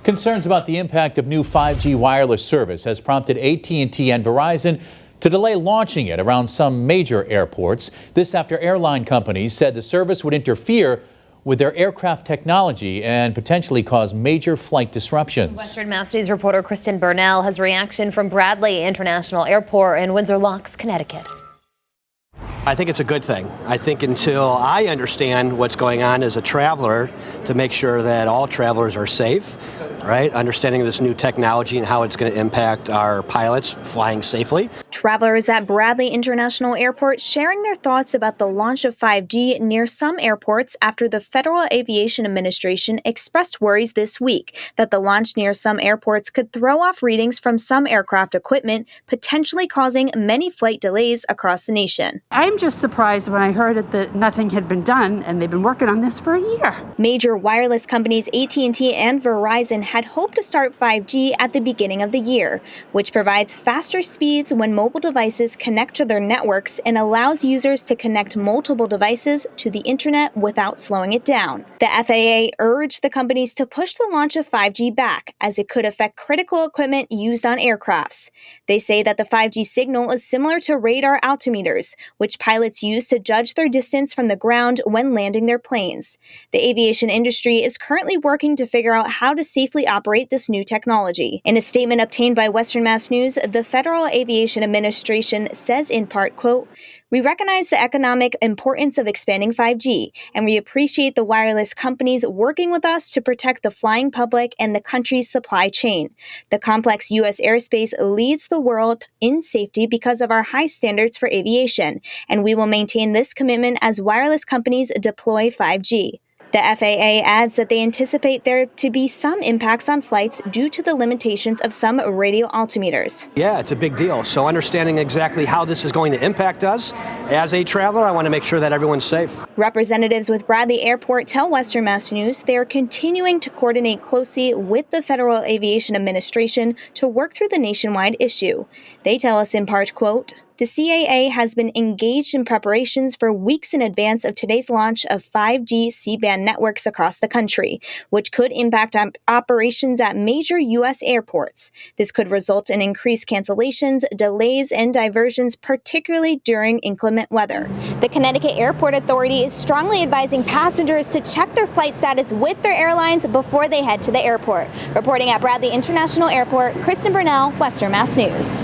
Concerns about the impact of new 5G wireless service has prompted AT&T and Verizon to delay launching it around some major airports. This after airline companies said the service would interfere with their aircraft technology and potentially cause major flight disruptions. Western Mass News reporter Kristen Burnell has reaction from Bradley International Airport in Windsor Locks, Connecticut. I think it's a good thing. I think until I understand what's going on as a traveler, to make sure that all travelers are safe, right? Understanding this new technology and how it's going to impact our pilots flying safely. Travelers at Bradley International Airport sharing their thoughts about the launch of 5G near some airports after the Federal Aviation Administration expressed worries this week that the launch near some airports could throw off readings from some aircraft equipment, potentially causing many flight delays across the nation. I'm just surprised when I heard that nothing had been done, and they've been working on this for a year. Major wireless companies AT&T and Verizon had hoped to start 5G at the beginning of the year, which provides faster speeds when mobile devices connect to their networks and allows users to connect multiple devices to the internet without slowing it down. The FAA urged the companies to push the launch of 5G back, as it could affect critical equipment used on aircrafts. They say that the 5G signal is similar to radar altimeters, which pilots use to judge their distance from the ground when landing their planes. The aviation industry is currently working to figure out how to safely operate this new technology. In a statement obtained by Western Mass News, the Federal Aviation Administration says in part, quote, "We recognize the economic importance of expanding 5G, and we appreciate the wireless companies working with us to protect the flying public and the country's supply chain. The complex U.S. airspace leads the world in safety because of our high standards for aviation, and we will maintain this commitment as wireless companies deploy 5G. The FAA adds that they anticipate there to be some impacts on flights due to the limitations of some radio altimeters. Yeah, it's a big deal. So understanding exactly how this is going to impact us as a traveler, I want to make sure that everyone's safe. Representatives with Bradley Airport tell Western Mass News they are continuing to coordinate closely with the Federal Aviation Administration to work through the nationwide issue. They tell us in part, quote, "The CAA has been engaged in preparations for weeks in advance of today's launch of 5G C-band networks across the country, which could impact operations at major U.S. airports. This could result in increased cancellations, delays, and diversions, particularly during inclement weather." The Connecticut Airport Authority is strongly advising passengers to check their flight status with their airlines before they head to the airport. Reporting at Bradley International Airport, Kristen Burnell, Western Mass News.